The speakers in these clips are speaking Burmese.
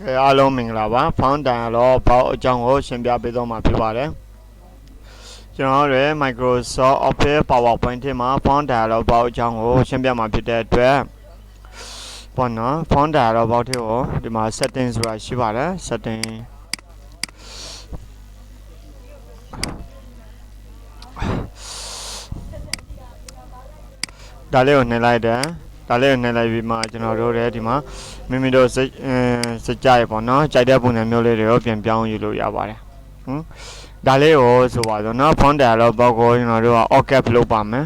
အားလုံးမင်္ဂလာပါဖောင်းတန်တော့ဘောက်အကြောင်းကိုရှင်းပြပေးတော့မှာဖြစ်ပါတယ်ကျွန်တော်တို့ Microsoft Office PowerPoint ထဲမှာဖောင်းတန်တော့ဘောက်အကြောင်းကိုရှင်းပြမှာဖြစ်တဲ့အတွက်ပေါ့နော်ဖောင်းတန်တော့ဘောက်ထဲကိုဒီမှာ setting ဆိုတာရှိပါတယ် setting ဒါလေးကိုနှိပ်လိုက်တယ်ဒါလေးကိုနှိပ်လိုက်ပြီးမှကျွန်တော်တို့လည်းဒီမှာမိမိတို့စကြရပေါ့နော်ကြိုက်တဲ့ပုံစံမျိုးလေးတွေကိုပြန်ပြောင်းယူလို့ရပါတယ်ဒါလေးကိုဆိုပါတော့နော် font dialog box ကိုကျွန်တော်တို့က all cap လုပ်ပါမယ်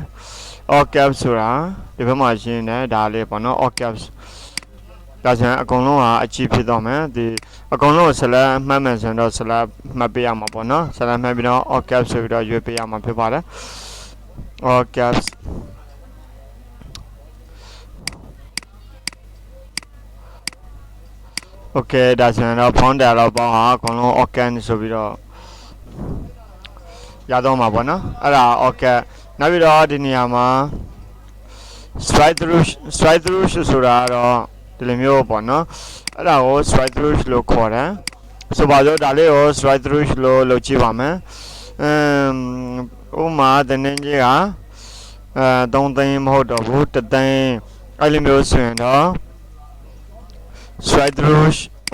all cap ဆိုတာဒီဘက်မှာရှင်းနေဒါလေးပေါ့နော် all cap ဒါဆိုရင်အကုန်လုံးကအကြည့်ဖြစ်တော့မယ်ဒီအကုန်လုံး select မှတ်မယ်ဆိုရင်တော့ select မှတ်ပေးရမှာပေါ့နော် select မှတ်ပြီးတော့ all cap ဆိုပြီးတော့ရွေးပေးရမှာဖြစ်ပါတယ် all caps Okay ဒါဆိုရင်တော့ font dialog box ဟာအကုန်လုံး organ ဆိုပြီးတော့ရတော့မှာပေါ့နော်အဲ့ဒါ organ နောက်ပြီးတော့ဒီနေရာမှာ strike through ဆိုတာတော့ဒီလိုမျိုးပေါ့နော်အဲ့ဒါကို strike through လို့ခေါ်တယ်ဆိုပါစို့ဒါလေးကို strike through လို့လုပ်ကြည့်ပါမယ်ဥမာတနည်းကြီးက3သိန်းမဟုတ်တော့ဘူး1သိန်းအဲ့လိုမျိုးဆိုရင်တော့strike through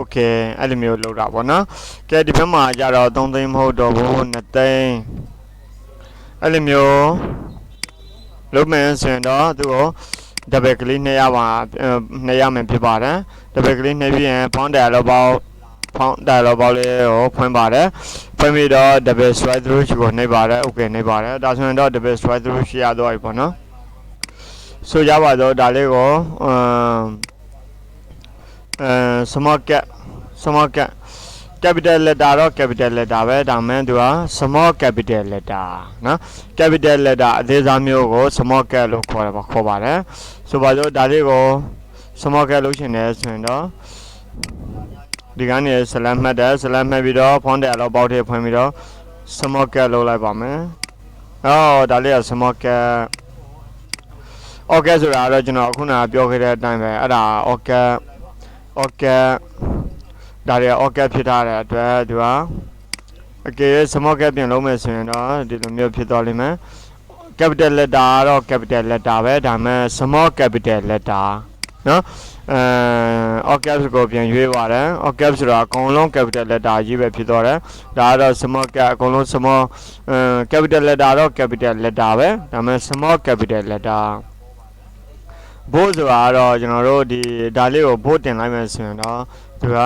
okay အဲ့လိုမျိုးလောက်တာပေါ့နော်ကဲဒီဘက်မှာကြတော့3သိန်းမဟုတ်တော့ဘူး2သိန်းအဲ့လိုမျိုးလုံးမယ်ဆိုရင်တော့သူ့ကို double click နှိပ်ရမယ်ဖြစ်ပါတယ် double click နှိပ်ပြီးရင် font dialog box လေးကိုဖွင့်ပါတယ်ဖွင့်ပြီးတော့ double strike through ကိုနှိပ်ပါတယ် okay နှိပ်ပါတယ်ဒါဆိုရင်တော့ double strike through ရတော့ပြီပေါ့နော်ဆိုကြပါတော့ဒါလေးကိုsmall cap capital letter တော့ capital letter ပဲဒါမှမဟုတ်သူက small capital letter နော် capital letter အသေးစားမျိုးကို small cap လို့ခေါ်ပါတယ်ဆိုပါတော့ဒါလေးကို small cap လုပ်ရှင်တယ်ဆိုရင်တော့ဒီကနေ select မှတ်တယ် select မှတ်ပြီးတော့ font dialog box ထဲဖွင့်ပြီးတော့ small cap လုပ်လိုက်ပါမယ်ဒါလေးက small cap okay ဆိုတာတော့ကျွန်တော်ခုနကပြောခဲ့တဲ့အတိုင်းပဲအဲ့ဒါ okay ဒါတွေ okay ဖြစ်ထားတဲ့အတွက်သူကအကယ်၍ small cap ပြင်လုံးမယ်ဆိုရင်တော့ဒီလိုမျိုးဖြစ်သွားလိမ့်မယ် capital letter တော့ capital letter ပဲဒါမှ small capital letter နော်okay ကိုပြန်ရွေးပါတယ် okay ဆိုတာအကုန်လုံး capital letter ကြီးပဲဖြစ်သွားတယ်ဒါကတော့ small cap အကုန်လုံး small capital letter တော့ capital letter ပဲဒါမှ small capital letterဘိုးဆိုတာတော့ကျွန်တော်တို့ဒီဒါလေးကိုဘိုးတင်လိုက်မယ်ဆိုရင်တော့သူက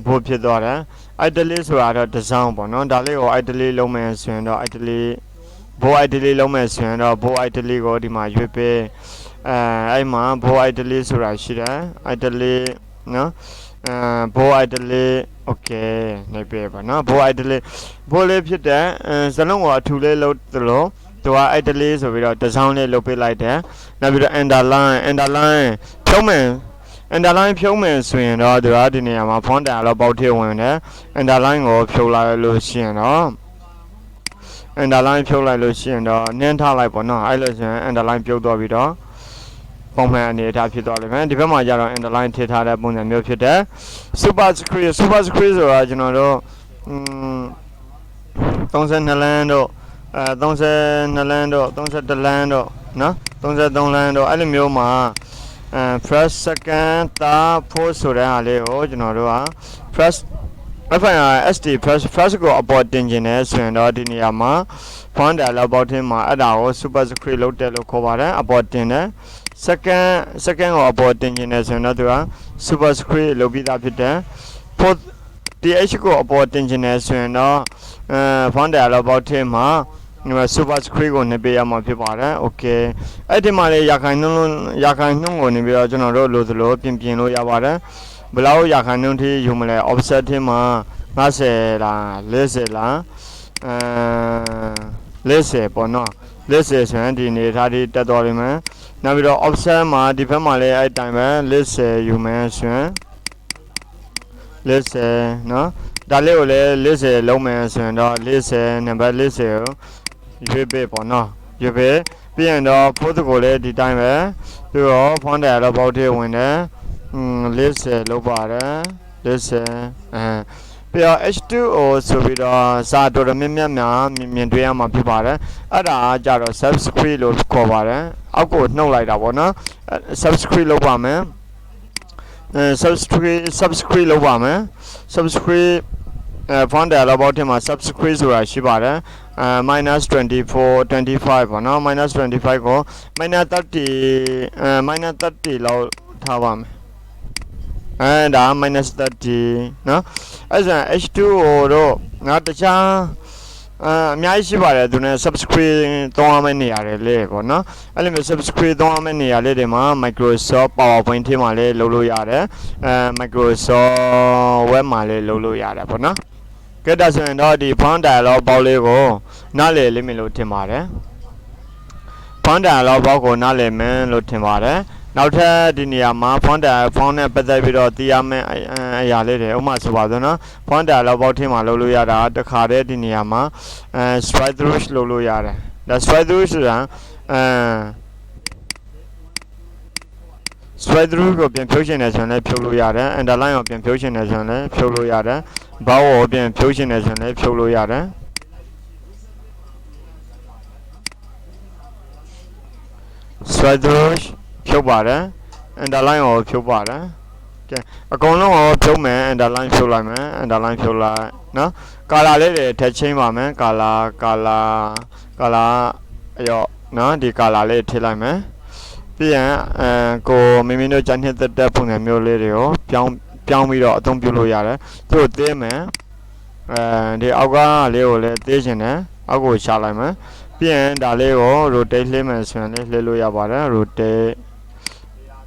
ဘိုးဖြစ်သွားတယ် idly ဆိုတာတော့ design ပေါ့နော်ဒါလေးကို idly လုံးမယ်ဆိုရင်တော့ idly ဘိုး idly လုံးမယ်ဆိုရင်တော့ဘိုး idly ကိုဒီမှာရွေးပေးအဲ့မှာဘိုး idly ဆိုတာရှိတယ် idly နော်ဘိုး idly okay နေပေးပါနော်ဘိုး idly ဘိုးလေးဖြစ်တဲ့စလုံးကိုအထူလေးလုပ်သလိုသူက idly ဆိုပြီးတော့ design လေးလုပ်ပေးလိုက်တယ်နောက်ပြီးတော့ underline ဖြုံးမယ်underline ဖြုံးမယ်ဆိုရင်တော့သူကဒီနေရာမှာ font dialog box ထဲဝင်တယ် underline ကိုဖြုတ်လိုက်လို့ရှိရင်တော့ underline ဖြုတ်လိုက်လို့ရှိရင်တော့နင်းထားလိုက်ပေါ့နော်အဲ့လိုဆိုရင် underline ပြုတ်သွားပြီးတော့ပုံမှန်အနေအထားဖြစ်သွားလိမ့်မယ်ဒီဘက်မှာကျတော့ underline ထည့်ထားတဲ့ပုံစံမျိုးဖြစ်တယ် superscript ဆိုတာကျွန်တော်တို့32လမ်းတို့32လမ်းတို့31လမ်းတို့နော်33လမ်းတို့အဲ့လိုမျိုးမှာfirst second third fourth ဆိုတဲ့ဟာလေးကိုကျွန်တော်တို့က first first ကိုအပေါ်တင်ခြင်းနဲ့ဆိုရင်တော့ဒီနေရာမှာ font dialog box ထဲမှာအဲ့ဒါကို superscript လုပ်တယ်လို့ခေါ်ပါတယ်အပေါ်တင်တယ် second ကိုအပေါ်တင်ခြင်းနဲ့ဆိုရင်တော့သူက superscript လုပ်ပြီးသားဖြစ်တယ် fourth th ကိုအပေါ်တင်ခြင်းနဲ့ဆိုရင်တော့font dialog box ထဲမှာsuperscript ကိုနှိပ်ပေးရမှာဖြစ်ပါတယ် okay အဲ့ဒီမှာလေရာခိုင်နှုန်းကိုနေပြီးတော့ကျွန်တော်တို့လိုသလိုပြင်လို့ရပါတယ်ဘယ်လောက်ရာခိုင်နှုန်းထိယူမလဲ offset ထဲမှာ50လား40လား40ပေါ့နော်40ဆိုရင်ဒီနေထားဒီတက်သွားလိမ့်မယ်နောက်ပြီးတော့ offset မှာဒီဘက်မှာလည်းအဲ့တိုင်းပဲ40ယူမယ်ဆိုရင်40နော်ဒါလေးကိုလည်း40လုံးမယ်ဆိုရင်တော့40နံပါတ်40ကိုရွေးပေးပေါ့နော်ရွေးပေးပြီးရင်တော့ဖို့ကိုလည်းဒီတိုင်းပဲပြီးတော့ font dialog box ထဲဝင်တယ်40လောက်ပါတယ် listen ပြီးတော့ H2O ဆိုပြီးတော့စာတော်တော်များများမြင်တွေ့ရမှာဖြစ်ပါတယ်အဲ့ဒါကြတော့ subscript လို့ခေါ်ပါတယ်အောက်ကိုနှုတ်လိုက်တာပေါ့နော် subscript လုပ်ပါမယ်subscript လုပ်ပါမယ် subscript font dialog box ထဲမှာ subscript ဆိုတာရှိပါတယ်minus 24 25ပေါ့နော် minus 25ကို minus 30 လောက်ထားပါမယ်ဒါ minus 30เนาะအဲ့ဒါ H2O တော့ငါတခြားအများကြီးရှိပါတယ်သူနဲ့ subscript သုံးရမယ့်နေရာတွေလေပေါ့နော်အဲ့လိုမျိုး subscript သုံးရမယ့်နေရာလေးတွေမှာ Microsoft PowerPoint ထဲမှာလည်းလုပ်လို့ရတယ်Microsoft Web မှာလည်းလုပ်လို့ရတယ်ပေါ့နော်ကဲဒါဆိုရင်တော့ဒီ font dialog box လေးကိုနားလည်လိမ့်မယ်လို့ထင်ပါတယ် font dialog box ကိုနားလည်မယ်လို့ထင်ပါတယ်နောက်ထပ်ဒီနေရာမှာ font နဲ့ပတ်သက်ပြီးတော့သိရမယ့်အရာလေးတွေဥပမာဆိုပါစို့နော် font dialog box ထဲမှာလုပ်လို့ရတာတခါတည်းဒီနေရာမှာstrike through လုပ်လို့ရတယ်ဒါ strike through ဆိုတာstrike through ကိုပြန်ဖြုတ်ချင်တယ်ဆိုရင်လည်းဖြုတ်လို့ရတယ် underline ကိုပြန်ဖြုတ်ချင်တယ်ဆိုရင်လည်းဖြုတ်လို့ရတယ် box ကိုပြန်ဖြုတ်ချင်တယ်ဆိုရင်လည်းဖြုတ်လို့ရတယ် strike through ဖြုတ်ပါတယ် underline ကိုဖြုတ်ပါတယ်ကဲအကုန်လုံးကိုဖြုတ်မယ် underline ဖြုတ်လိုက်မယ် underline ဖြုတ်လိုက်နော် color လေးတွေထည့်ချင်းပါမယ် color အရောနော်ဒီ color လေးထည့်လိုက်မယ်ပြီးရင်ကိုမိမိတို့ဂျန်ဟစ်တဲ့ပုံစံမျိုးလေးတွေကိုပြောင်းပြီးတော့အသုံးပြုလို့ရတယ်သူ့ကိုသေးမယ်ဒီအောက်ကလေးကိုလည်းသေးချင်တယ်အောက်ကိုရှာလိုက်မယ်ပြီးရင်ဒါလေးကို rotate လှည့်မယ်ဆိုရင်လည်းလှည့်လို့ရပါတယ် rotate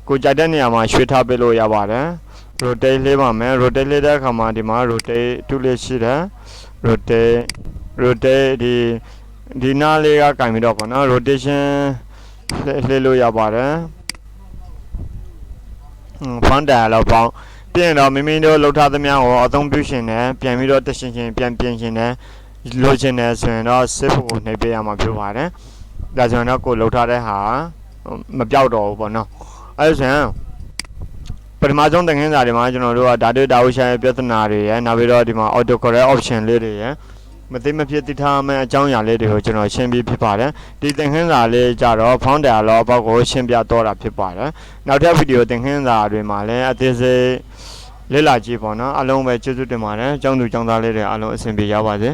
ကိုကြိုက်တဲ့နေရာမှာရွှေ့ထားပေးလို့ရပါတယ် rotate လှည့်ပါမယ် rotate လှည့်တဲ့အခါမှာဒီမှာ rotate 2လေးရှိတယ် rotate ဒီနားလေးကကင်ပြီးတော့ပေါ့နော် rotation လှည့်လို့ရပါတယ် font dialog box ပြင်တော့မိမိတို့လောက်ထားသမျှကိုအသုံးပြုရှင်တယ်ပြန်ပြီးတော့တက်ရှင်ပြန်ပြင်ရှင်တယ်လိုချင်တယ်ဆိုရင်တော့ save ကိုနှိပ်ပေးရမှာဖြစ်ပါတယ်ဒါဆိုရင်တော့ကိုလောက်ထားတဲ့ဟာမပြောက်တော့ဘူးပေါ့နော်အဲ့ဒါဆိုရင်ပထမဆုံးသင်ခန်းစာတွေမှာကျွန်တော်တို့ကဓာတ်တာဝရှာရဲ့ပြဿနာတွေရယ်နောက်ပြီးတော့ဒီမှာ auto correct option လေးတွေရယ်မသိမဖြစ်သိထားမယ့်အကြောင်းအရာလေးတွေကိုကျွန်တော်ရှင်းပြဖြစ်ပါတယ်ဒီသင်ခန်းစာလေးကြတော့ font dialog box ကိုရှင်းပြတော့တာဖြစ်ပါတယ်နောက်ထပ်ဗီဒီယိုသင်ခန်းစာတွေမှာလည်းအသေးစိတ်လေ့လာကြည့်ပေါ့နော်အားလုံးပဲကျေးဇူးတင်ပါတယ်ကျောင်းသူကျောင်းသားလေးတွေအားလုံးအဆင်ပြေကြပါစေ